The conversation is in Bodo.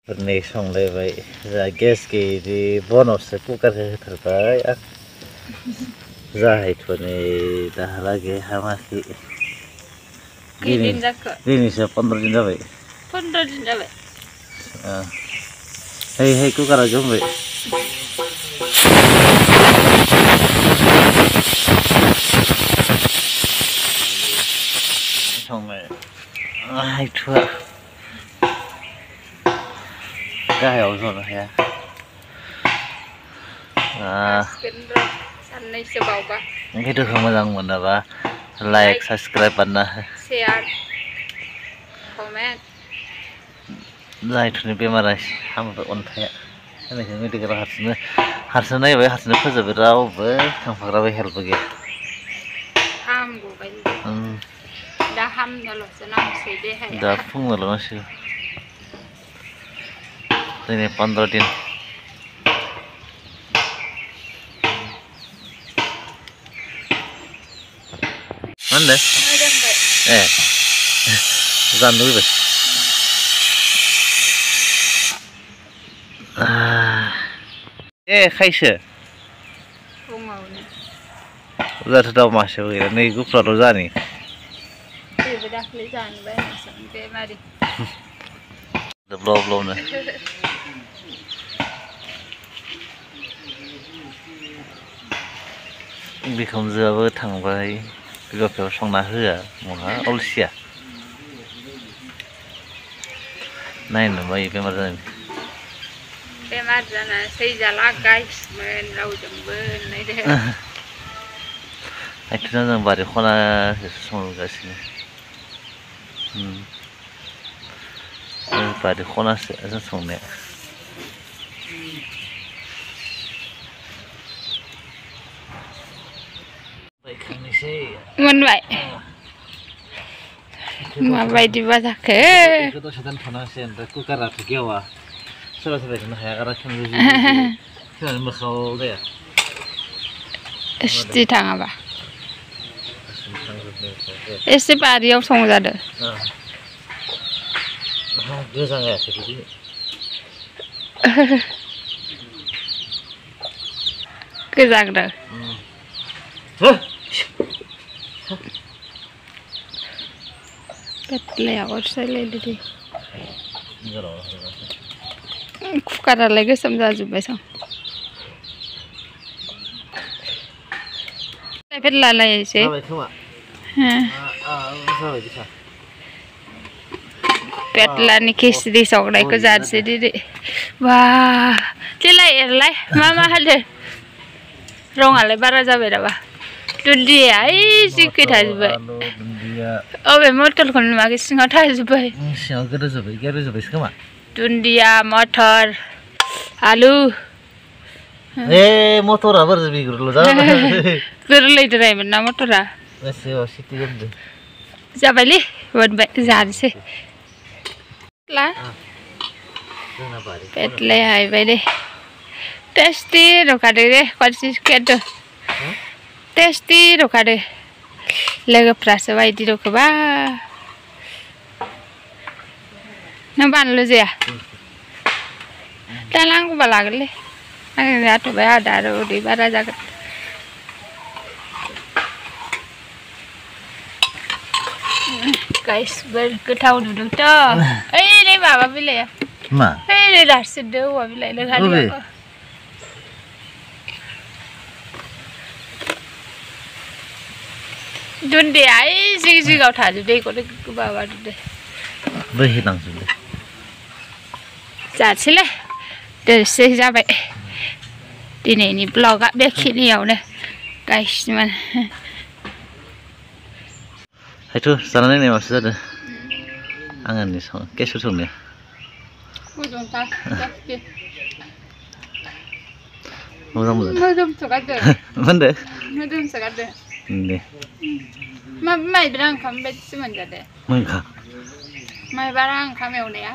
Perni संलायबाय जा गेस गैयि बनआवसो कुकारखौ होथारबाय जाहैथ'नै दाहालागै हामाखै दिनैसो 15 दिन जाबाय 15 दिन जाबाय hey कुकारा गोमबाय संबाय हायथ'आ गाहायाव जनो हाया साननैसो बावबा भिडिअखौ मोजां मोनोबा लाइक साबस्क्राइब बानायना हो शेयार कमेन्ट जायथुनि बेमारा हामबाय अन्थाइया होनायखौ मेडिकेल हारसिं नायबाय हारसिंनो फोजोबो रावबो थांफाग्राबो हेल्पबो गैया हामगौबाय दा हामनोल'सो नांसै देहाया दा फुङावल' नांसिगौ दिनै 15 दिन मा होनदों ए जानो लुबैबाय ए खायसो फुङावनो जाथ' दाउ मासेबो गैया नै गुफुराल' जानि जेबो दाख्लै जानोबाय बेमारि ब्लाव ब्लावनो बिखुनजोआबो थांबाय बिबारखौ संना होआ महा अलसिया नायनो बायो बेमार जाना सैजाला गाइसमोन रावजोंबो होननायदो आथिना जों बारि खनासो संगासिनो बारि खनासो जों संनाया मोनबाय माबायदिबा जाखो दसे दोनथ'नांसै ओमफ्राय कुकाराथ' गेवा सोरबा सोरबा संनो हाया आरो खोनानो मोखाङाव जाया सिथि थाङाबा एसे बारियाव संजादो गोजाङायाखै बिदि गोजांदों पेटलाया अरसायलायदो दे कुकारालाय गोसोम जाजोब्बाय सं पेटलालाय एसे पेटलानि खिचड़ी संनायखौ जानोसै दिनै वाह देलाय एरलाय मा होदो रङालाय बारा जाबाय नामा दुन्दिया जि थाजोब्बाय अबे मटरखौ नुवाखै सिङाव थाजोब्बाय सिङाव गोदोजोब्बायसो खोमा दुन्दिया मटर आलु ए मटरा बोरै बिगुरल' जाबाय गोरलैद्रायमोन ना मटरा जाबायलै मोनबाय जानोसै पेटलाया हायबाय दे टेस्टी रखादो दे खनसे टेस्टी रखादो लोगोफ्रासो बायदि रखोबा नों बानलु जाया दा नांगौबा लागोनलै आं जाथ'बाय आदा आरो उदै बारा जागोन गाइसफोर गोथाव नुदोंथ' ओइ नै माबा बिलाइया मा ओइ रासिनदो औवा बिलाइ लोगो दुन्दिया जिग जिगाव थाजोबदो बेखौनो माबादो बोहैलांजोबदो जानोसैलै दोनसै जाबाय दिनैनि ब्लगा बेखिनियावनो गाइसमोन हायथ' जाना नायनाय मासो जादों आंनि केसर संनाया मोजां मोदोमसो गारदों मा होनदो मोदोमसो गारदों दे माइब्रा ओंखाम बायदिसो मोनजादो मोनखा माइब्रा ओंखाम एवनाया